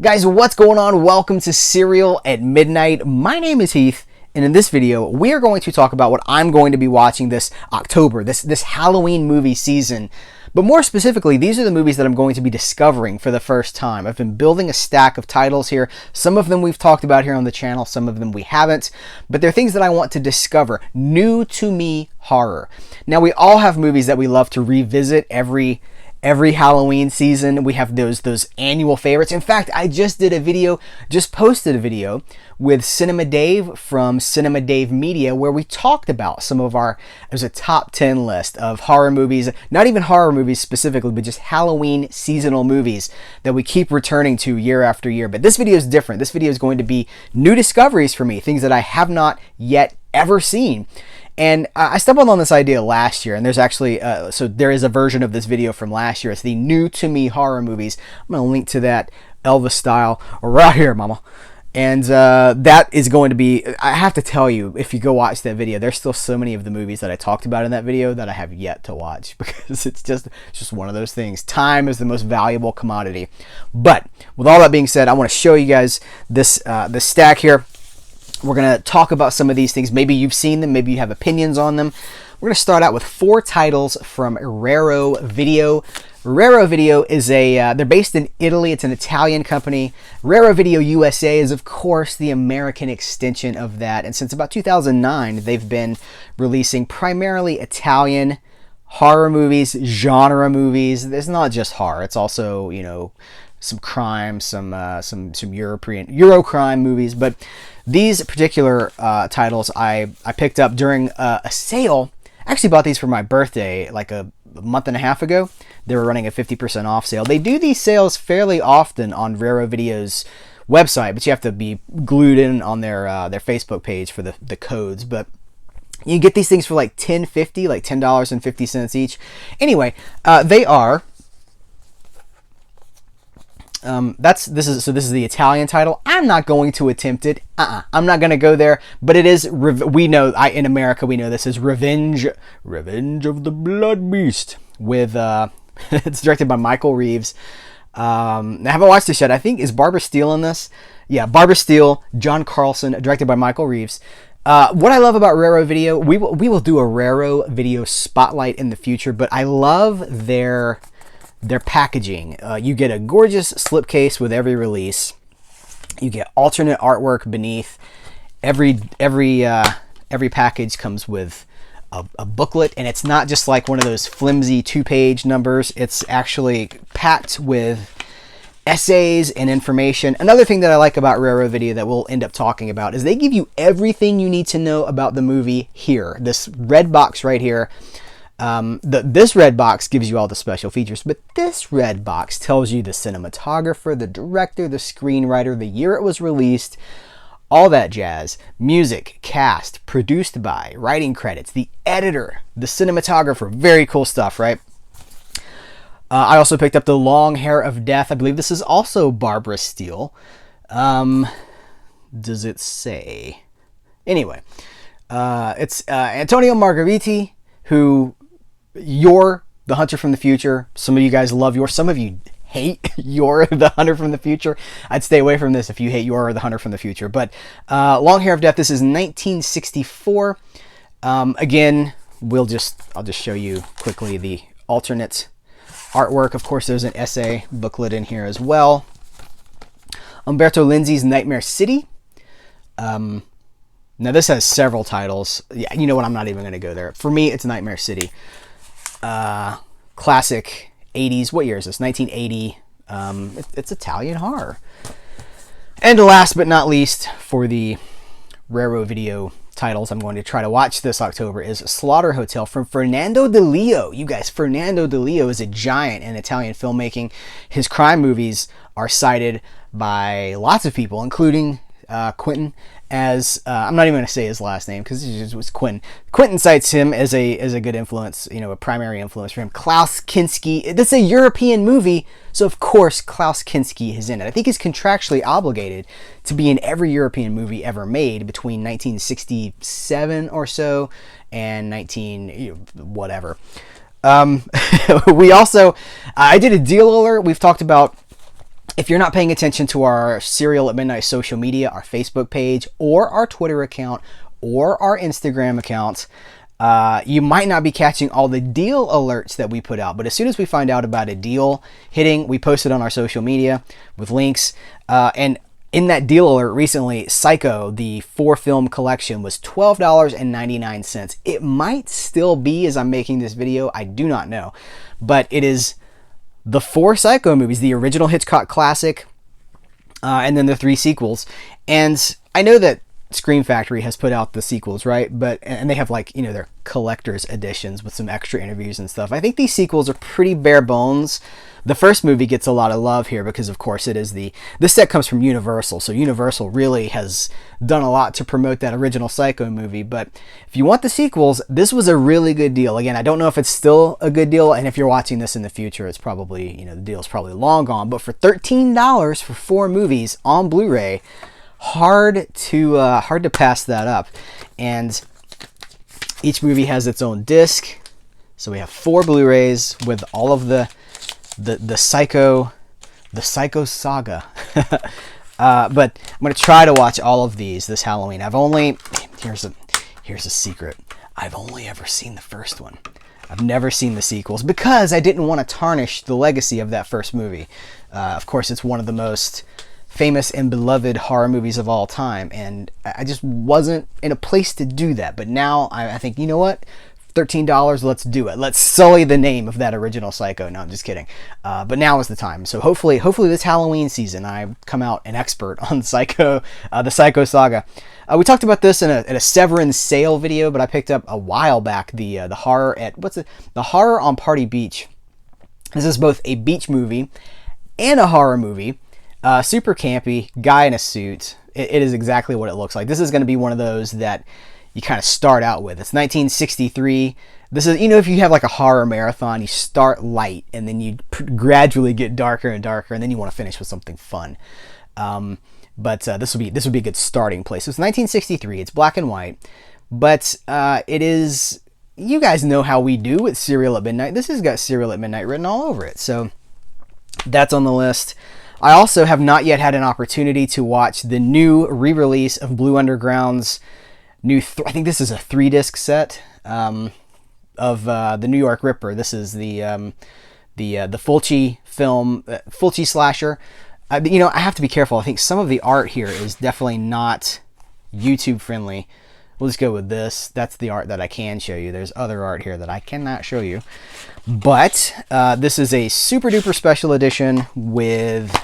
Guys, what's going on? Welcome to Serial at Midnight. My name is Heath, and in this video, we are going to talk about what I'm going to be watching this October, this Halloween movie season. But more specifically, these are the movies that I'm going to be discovering for the first time. I've been building a stack of titles here. Some of them we've talked about here on the channel, some of them we haven't. But they're things that I want to discover. New to me horror. Now, we all have movies that we love to revisit every Halloween season. We have those annual favorites. In fact, I just posted a video with Cinema Dave from Cinema Dave Media where we talked about some of it was a top 10 list of horror movies, not even horror movies specifically, but just Halloween seasonal movies that we keep returning to year after year. But this video is different. This video is going to be new discoveries for me, things that I have not yet ever seen. And I stumbled on this idea last year, and there's actually, so there is a version of this video from last year. It's the new to me horror movies. I'm going to link to that Elvis style right here, mama. And that is going to be, I have to tell you, if you go watch that video, there's still so many of the movies that I talked about in that video that I have yet to watch because it's just one of those things. Time is the most valuable commodity. But with all that being said, I want to show you guys this stack here. We're going to talk about some of these things. Maybe you've seen them. Maybe you have opinions on them. We're going to start out with 4 titles from Raro Video. Raro Video is they're based in Italy. It's an Italian company. Raro Video USA is, of course, the American extension of that. And since about 2009, they've been releasing primarily Italian horror movies, genre movies. There's not just horror. It's also, some crime, some Euro crime movies. But these particular titles I picked up during a sale. I actually bought these for my birthday like a month and a half ago. They were running a 50% off sale. They do these sales fairly often on Raro Video's website, but you have to be glued in on their Facebook page for the codes. But you get these things for like $10.50, like $10.50 each. Anyway, they are. This is the Italian title. I'm not going to attempt it. I'm not going to go there. But it is. In America we know this is Revenge of the Blood Beast. With it's directed by Michael Reeves. I haven't watched this yet. I think is Barbara Steele in this. Yeah, Barbara Steele, John Carlson, directed by Michael Reeves. What I love about Raro Video, we will do a Raro Video spotlight in the future. But I love their packaging. You get a gorgeous slipcase with every release. You get alternate artwork beneath. Every package comes with a booklet, and it's not just like one of those flimsy 2-page numbers. It's actually packed with essays and information. Another thing that I like about Raro Video that we'll end up talking about is they give you everything you need to know about the movie here. This red box right here. This red box gives you all the special features, but this red box tells you the cinematographer, the director, the screenwriter, the year it was released, all that jazz, music, cast, produced by, writing credits, the editor, the cinematographer. Very cool stuff, right? I also picked up The Long Hair of Death. I believe this is also Barbara Steele. Does it say? Anyway, it's Antonio Margheriti, who You're the Hunter from the Future. Some of you guys love some of you hate You're the Hunter from the Future. I'd stay away from this if you hate You're the Hunter from the Future. But Long Hair of Death, this is 1964. Again, I'll just show you quickly the alternate artwork. Of course, there's an essay booklet in here as well. Umberto Lenzi's Nightmare City. Now this has several titles. Yeah, you know what? I'm not even going to go there. For me, it's Nightmare City. Classic 80s. What year is this? 1980. It's Italian horror. And last but not least, for the Raro Video titles I'm going to try to watch this October is Slaughter Hotel from Fernando De Leo. You guys, Fernando De Leo is a giant in Italian filmmaking. His crime movies are cited by lots of people, including Quentin, as I'm not even going to say his last name because it was Quentin. Quentin cites him as a good influence, a primary influence for him. Klaus Kinski. This is a European movie, so of course Klaus Kinski is in it. I think he's contractually obligated to be in every European movie ever made between 1967 or so and whatever. We also, I did a deal alert. We've talked about If you're not paying attention to our Serial at Midnight social media, our Facebook page, or our Twitter account, or our Instagram account, you might not be catching all the deal alerts that we put out. But as soon as we find out about a deal hitting, we post it on our social media with links. And in that deal alert recently, Psycho, the 4-film collection, was $12.99. It might still be as I'm making this video. I do not know. But it is the 4 Psycho movies, the original Hitchcock classic, and then the 3 sequels. And I know that Scream Factory has put out the sequels, right? And they have, like, you know, their collector's editions with some extra interviews and stuff. I think these sequels are pretty bare bones. The first movie gets a lot of love here because, of course, it is this set comes from Universal, so Universal really has done a lot to promote that original Psycho movie. But if you want the sequels, this was a really good deal. Again, I don't know if it's still a good deal, and if you're watching this in the future, it's probably, you know, the deal's probably long gone. But for $13 for 4 movies on Blu-ray, hard to pass that up. And each movie has its own disc, so we have 4 Blu-rays with all of the Psycho saga. But I'm gonna try to watch all of these this Halloween. Here's a secret. I've only ever seen the first one. I've never seen the sequels because I didn't want to tarnish the legacy of that first movie. Of course, it's one of the most famous and beloved horror movies of all time, and I just wasn't in a place to do that. But now I think, you know what? $13, let's do it. Let's sully the name of that original Psycho. No, I'm just kidding. But now is the time. So hopefully this Halloween season, I come out an expert on Psycho, the Psycho saga. We talked about this in a Severin sale video, but I picked up a while back the horror at the Horror on Party Beach. This is both a beach movie and a horror movie. Super campy, guy in a suit. It is exactly what it looks like. This is going to be one of those that you kind of start out with. It's 1963. This is, you know, if you have like a horror marathon, you start light and then you gradually get darker and darker, and then you want to finish with something fun. But this would be a good starting place. So it's 1963. It's black and white, but it is. You guys know how we do with Serial at Midnight. This has got Serial at Midnight written all over it, so that's on the list. I also have not yet had an opportunity to watch the new re-release of Blue Underground's new, I think this is a 3-disc set of the New York Ripper. This is the Fulci film, Fulci slasher. You know, I have to be careful. I think some of the art here is definitely not YouTube friendly. We'll just go with this. That's the art that I can show you. There's other art here that I cannot show you. But this is a super duper special edition with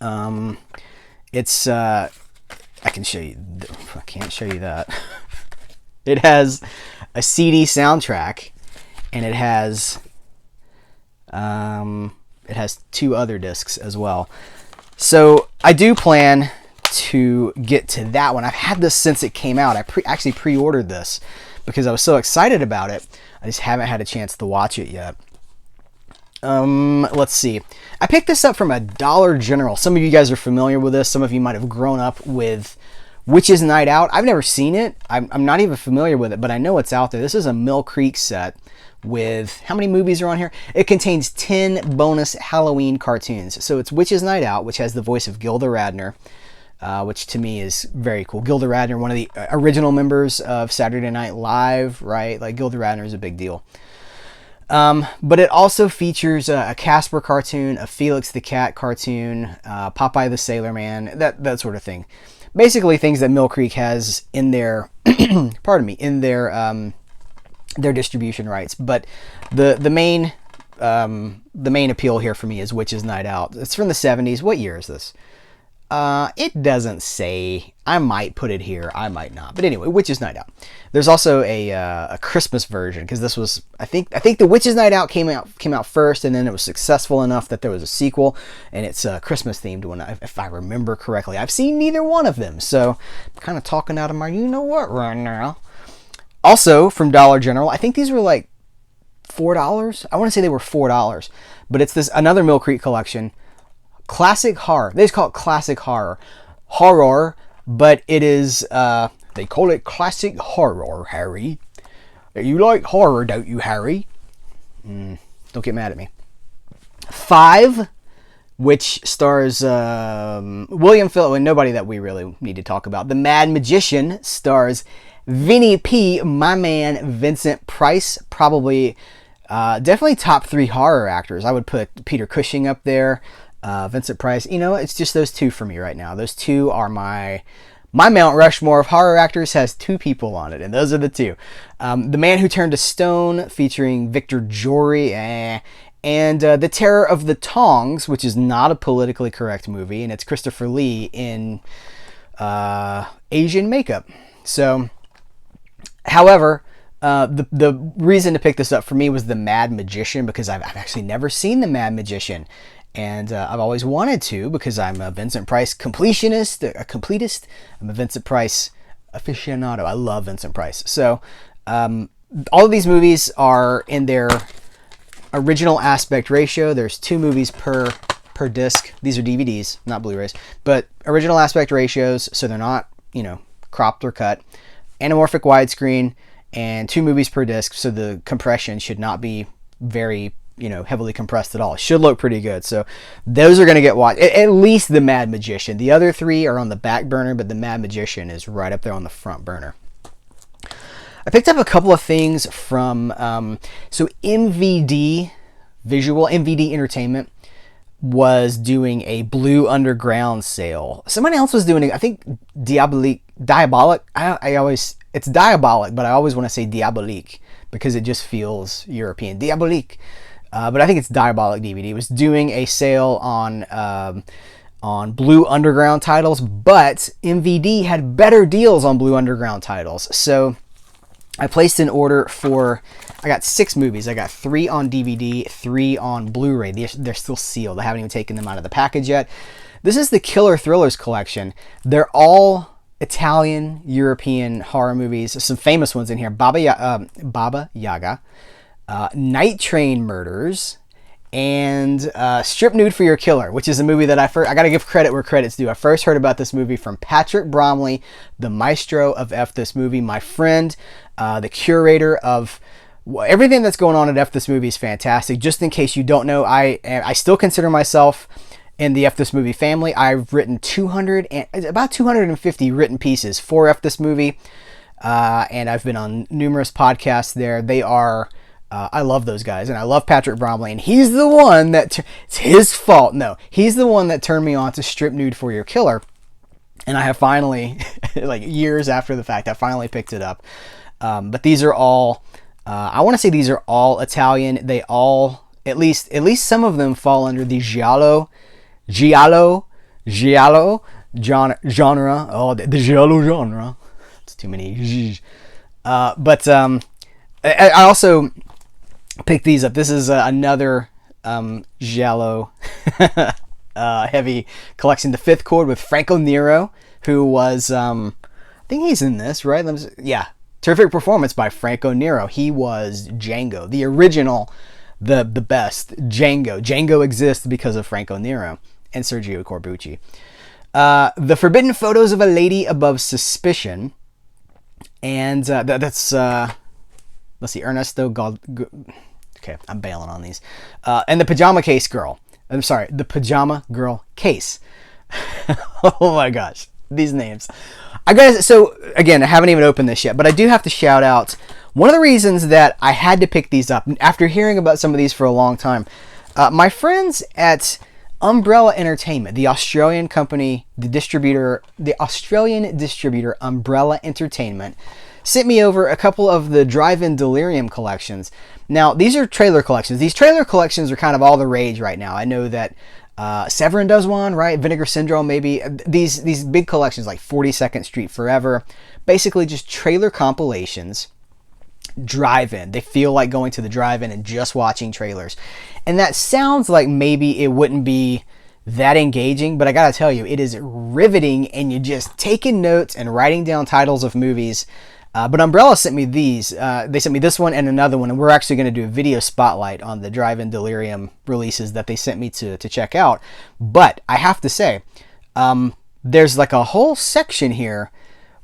I can show you. I can't show you that. It has a CD soundtrack, and it has 2 other discs as well. So I do plan to get to that one. I've had this since it came out. I actually pre-ordered this because I was so excited about it. I just haven't had a chance to watch it yet. Let's see. I picked this up from a Dollar General. Some of you guys are familiar with this. Some of you might have grown up with Witch's Night Out. I've never seen it. I'm not even familiar with it, but I know it's out there. This is a Mill Creek set with, how many movies are on here? It contains 10 bonus Halloween cartoons. So it's Witch's Night Out, which has the voice of Gilda Radner, which to me is very cool. Gilda Radner, one of the original members of Saturday Night Live, right? Like, Gilda Radner is a big deal. But it also features a Casper cartoon, a Felix the Cat cartoon, Popeye the Sailor Man, that sort of thing. Basically things that Mill Creek has in their, pardon me, in their distribution rights. But the main appeal here for me is Witch's Night Out. It's from the 70s. What year is this? It doesn't say. I might put it here, I might not. But anyway, Witch's Night Out. There's also a Christmas version, because this was, I think the Witch's Night Out came out first, and then it was successful enough that there was a sequel, and it's a Christmas themed one, if I remember correctly. I've seen neither one of them, so I'm kind of talking out of my you know what right now. Also from Dollar General, I think these were like $4. I want to say they were $4, but it's this another Mill Creek collection. Classic horror. They just call it classic horror. But it is, they call it classic horror, Harry. You like horror, don't you, Harry? Don't get mad at me. 5 which stars William Phillips, and nobody that we really need to talk about. The Mad Magician stars Vinny P, my man Vincent Price, probably definitely top 3 horror actors. I would put Peter Cushing up there, Vincent Price. You know, it's just those two for me right now. Those two are my Mount Rushmore of horror actors. Has 2 people on it, and those are the 2. The Man Who Turned to Stone, featuring Victor Jory, and The Terror of the Tongs, which is not a politically correct movie, and it's Christopher Lee in Asian makeup. So, however, the reason to pick this up for me was The Mad Magician, because I've actually never seen The Mad Magician. And I've always wanted to, because I'm a Vincent Price completist. I'm a Vincent Price aficionado. I love Vincent Price. So all of these movies are in their original aspect ratio. There's 2 movies per disc. These are DVDs, not Blu-rays. But original aspect ratios, so they're not, cropped or cut. Anamorphic widescreen, and 2 movies per disc, so the compression should not be very heavily compressed at all. It should look pretty good. So those are going to get watched. At least The Mad Magician. The other 3 are on the back burner, but The Mad Magician is right up there on the front burner. I picked up a couple of things from MVD Visual, MVD Entertainment was doing a Blue Underground sale. Somebody else was doing it. I think Diabolique. It's Diabolic, but I always want to say Diabolique because it just feels European. Diabolique. But I think it's Diabolic DVD. It was doing a sale on Blue Underground titles, but MVD had better deals on Blue Underground titles. So I placed an order for, I got 6 movies. I got 3 on DVD, 3 on Blu-ray. They're still sealed. I haven't even taken them out of the package yet. This is the Killer Thrillers collection. They're all Italian, European horror movies. Some famous ones in here. Baba Yaga, Night Train Murders, and Strip Nude for Your Killer, which is a movie that I gotta give credit where credit's due. I first heard about this movie from Patrick Bromley, the maestro of F This Movie, my friend, the curator of everything that's going on at F This Movie is fantastic. Just in case you don't know, I still consider myself in the F This Movie family. I've written about 250 written pieces for F This Movie, and I've been on numerous podcasts there. They are I love those guys, and I love Patrick Bromley, and he's the one that it's his fault. No, he's the one that turned me on to Strip Nude for Your Killer, and I have finally, like years after the fact, I finally picked it up. But these are all, I want to say these are all Italian. They all, at least some of them fall under the giallo genre. Oh, the giallo genre. It's too many. But I also picked these up. This is another giallo heavy collection. The Fifth Chord with Franco Nero, who was, I think he's in this, right? Yeah. Terrific performance by Franco Nero. He was Django, the original, the best Django. Django exists because of Franco Nero and Sergio Corbucci. The Forbidden Photos of a Lady Above Suspicion. And that's, let's see, Ernesto okay, I'm bailing on these. And The Pajama Case Girl. I'm sorry, The Pajama Girl Case. Oh my gosh, these names. So again, I haven't even opened this yet, but I do have to shout out one of the reasons that I had to pick these up after hearing about some of these for a long time. My friends at Umbrella Entertainment, the Australian company, the Australian distributor Umbrella Entertainment, sent me over a couple of the DriveIn Delirium collections. Now, these are trailer collections. These trailer collections are kind of all the rage right now. I know that Severin does one, right? Vinegar Syndrome, maybe. These big collections like 42nd Street Forever, basically just trailer compilations. Drive-in. They feel like going to the drive-in and just watching trailers. And that sounds like maybe it wouldn't be that engaging, but I gotta tell you, it is riveting, and you're just taking notes and writing down titles of movies. But Umbrella sent me these. They sent me this one and another one, and we're actually going to do a video spotlight on the DriveIn Delirium releases that they sent me to check out. But I have to say, there's like a whole section here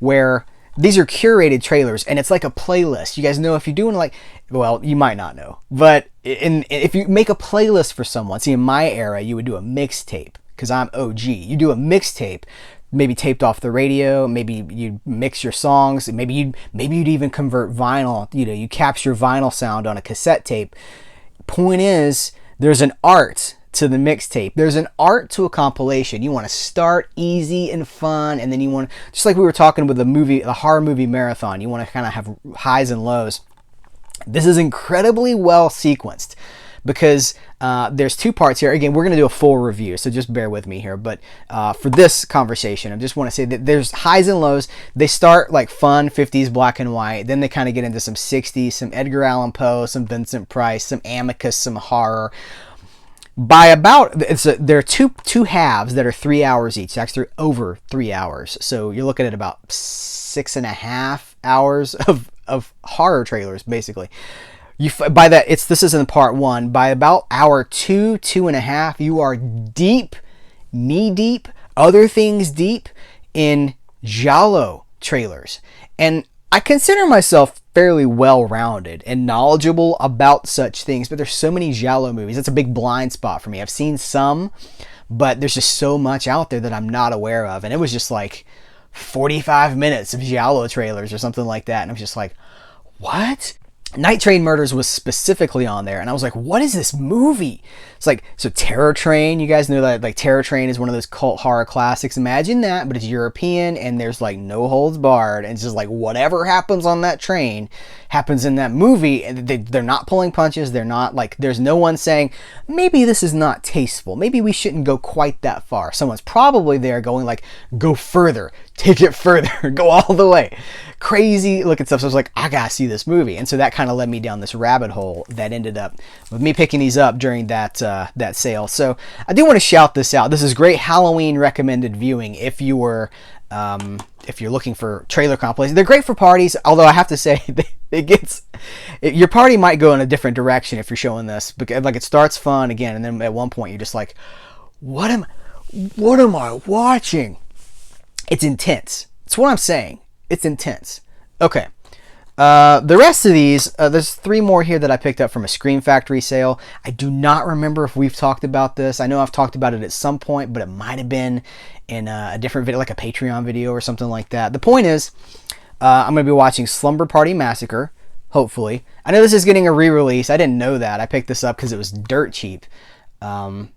where these are curated trailers, and it's like a playlist. You guys know if you're doing like, well, you might not know, but if you make a playlist for someone, see, in my era, you would do a mixtape, because I'm OG. You do a mixtape, maybe taped off the radio, maybe you mix your songs, maybe you'd even convert vinyl. You know, you capture vinyl sound on a cassette tape. Point is, there's an art to the mixtape. There's an art to a compilation. You want to start easy and fun, and then you want, just like we were talking with the horror movie marathon, you want to kind of have highs and lows. This is incredibly well sequenced, because there's two parts here. Again, we're going to do a full review, so just bear with me here. But for this conversation, I just want to say that there's highs and lows. They start like fun, 50s black and white. Then they kind of get into some 60s, some Edgar Allan Poe, some Vincent Price, some Amicus, some horror. By about, there are two halves that are 3 hours each. Actually, over 3 hours. So you're looking at about 6.5 hours of horror trailers, basically. By that, this isn't part one. By about hour 2.5, you are deep, knee deep, other things deep in giallo trailers. And I consider myself fairly well-rounded and knowledgeable about such things, but there's so many giallo movies. That's a big blind spot for me. I've seen some, but there's just so much out there that I'm not aware of. And it was just like 45 minutes of giallo trailers or something like that. And I'm just like, what? Night Train Murders was specifically on there, and I was like, what is this movie? It's like, so Terror Train, you guys know that like Terror Train is one of those cult horror classics. Imagine that, but it's European, and there's like no holds barred, and it's just like whatever happens on that train happens in that movie, and they're not pulling punches. They're not like, there's no one saying, maybe this is not tasteful, maybe we shouldn't go quite that far. Someone's probably there going like, go further, take it further, go all the way. Crazy looking stuff. So I was like, I gotta see this movie. And so that kind of led me down this rabbit hole that ended up with me picking these up during that sale. So I do want to shout this out. This is great Halloween recommended viewing if you're looking for trailer compilations. They're great for parties, although I have to say your party might go in a different direction if you're showing this, because like it starts fun again, and then at one point you're just like, what am I watching? It's intense. That's what I'm saying. It's intense. Okay. The rest of these, there's 3 more here that I picked up from a Scream Factory sale. I do not remember if we've talked about this. I know I've talked about it at some point, but it might have been in a different video, like a Patreon video or something like that. The point is, I'm going to be watching Slumber Party Massacre, hopefully. I know this is getting a re-release. I didn't know that. I picked this up because it was dirt cheap. 10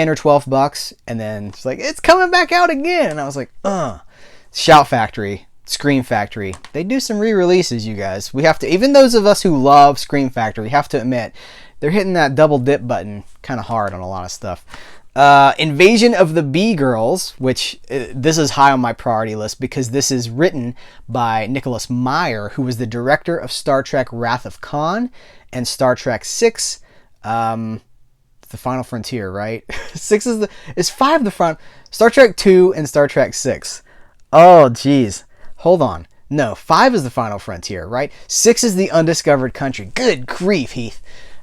or 12 bucks, and then it's like, it's coming back out again. And I was like, Shout Factory. Scream Factory. They do some re-releases, you guys. We have to, even those of us who love Scream Factory, we have to admit, they're hitting that double dip button kind of hard on a lot of stuff. Invasion of the B-Girls, which this is high on my priority list because this is written by Nicholas Meyer, who was the director of Star Trek Wrath of Khan and Star Trek 6, The Final Frontier, right? 6 is 5 the front, Star Trek 2 and Star Trek 6. Oh, geez. Hold on. No, 5 is The Final Frontier, right? 6 is The Undiscovered Country. Good grief, Heath.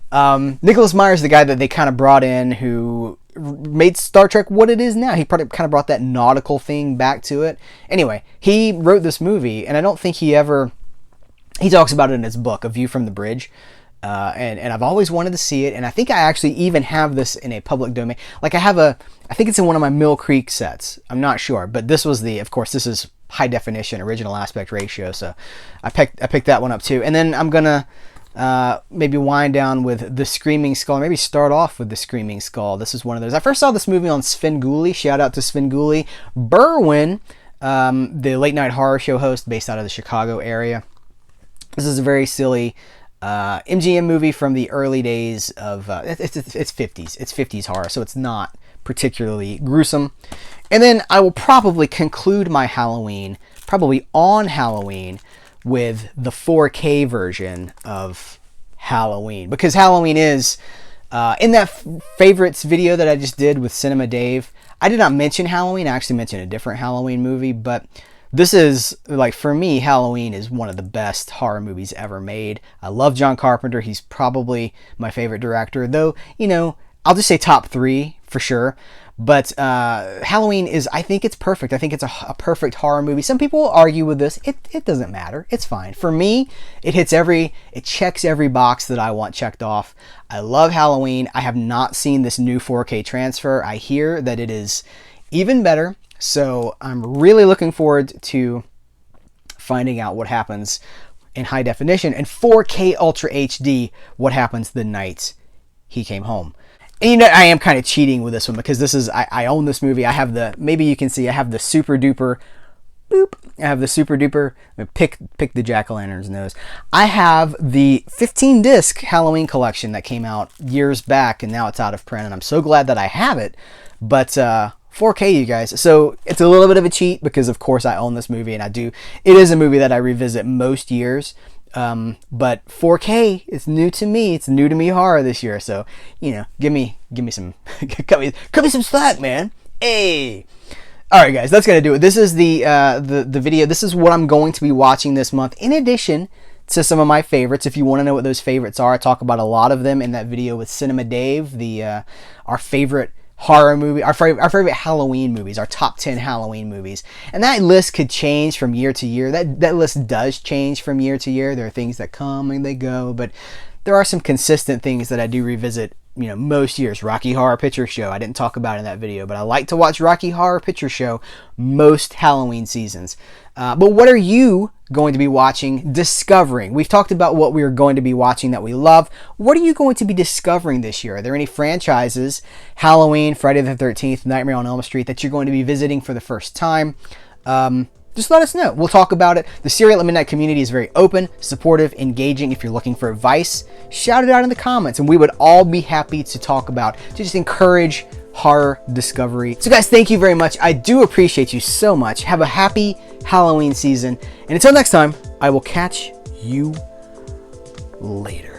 Nicholas Meyer is the guy that they kind of brought in who made Star Trek what it is now. He kind of brought that nautical thing back to it. Anyway, he wrote this movie, and I don't think he talks about it in his book, A View from the Bridge. And I've always wanted to see it, and I think I actually even have this in a public domain. Like I think it's in one of my Mill Creek sets. I'm not sure, but this was of course, this is high definition, original aspect ratio, so I picked that one up too. And then I'm gonna maybe wind down with The Screaming Skull. Maybe start off with The Screaming Skull. This is one of those. I first saw this movie on Svengoolie. Shout out to Svengoolie. Berwin, the late night horror show host based out of the Chicago area. This is a very silly MGM movie from the early days of it's 50s. It's 50s horror, so it's not particularly gruesome. And then I will probably conclude my Halloween, probably on Halloween, with the 4K version of Halloween, because Halloween is in that favorites video that I just did with Cinema Dave. I did not mention Halloween. I actually mentioned a different Halloween movie, but this is, like, for me, Halloween is one of the best horror movies ever made. I love John Carpenter. He's probably my favorite director, though, I'll just say top 3 for sure. But Halloween is, I think it's perfect. I think it's a perfect horror movie. Some people will argue with this. It doesn't matter. It's fine. For me, it checks every box that I want checked off. I love Halloween. I have not seen this new 4K transfer. I hear that it is even better. So I'm really looking forward to finding out what happens in high definition and 4K Ultra HD, what happens the night he came home. And you know, I am kind of cheating with this one because this is, I own this movie. I have maybe you can see, I have the super duper, boop. I have the super duper, pick the jack-o'-lantern's nose. I have the 15 disc Halloween collection that came out years back and now it's out of print. And I'm so glad that I have it. But 4K, you guys. So it's a little bit of a cheat because of course I own this movie and it is a movie that I revisit most years. But 4K is new to me. It's new to me horror this year. So, you know, give me some, cut me some slack, man. Hey. All right, guys, that's going to do it. This is the video. This is what I'm going to be watching this month. In addition to some of my favorites, if you want to know what those favorites are, I talk about a lot of them in that video with Cinema Dave, our favorite horror movie, our favorite Halloween movies, our top 10 Halloween movies. And that list could change from year to year. That list does change from year to year. There are things that come and they go, but there are some consistent things that I do revisit, you know, most years. Rocky Horror Picture Show, I didn't talk about in that video, but I like to watch Rocky Horror Picture Show most Halloween seasons. But what are you going to be watching, discovering? We've talked about what we are going to be watching that we love. What are you going to be discovering this year? Are there any franchises, Halloween, Friday the 13th, Nightmare on Elm Street, that you're going to be visiting for the first time? Just let us know. We'll talk about it. The Serial at Midnight community is very open, supportive, engaging. If you're looking for advice, shout it out in the comments, and we would all be happy to talk about, to just encourage horror discovery. So guys, thank you very much. I do appreciate you so much. Have a happy Halloween season. And until next time, I will catch you later.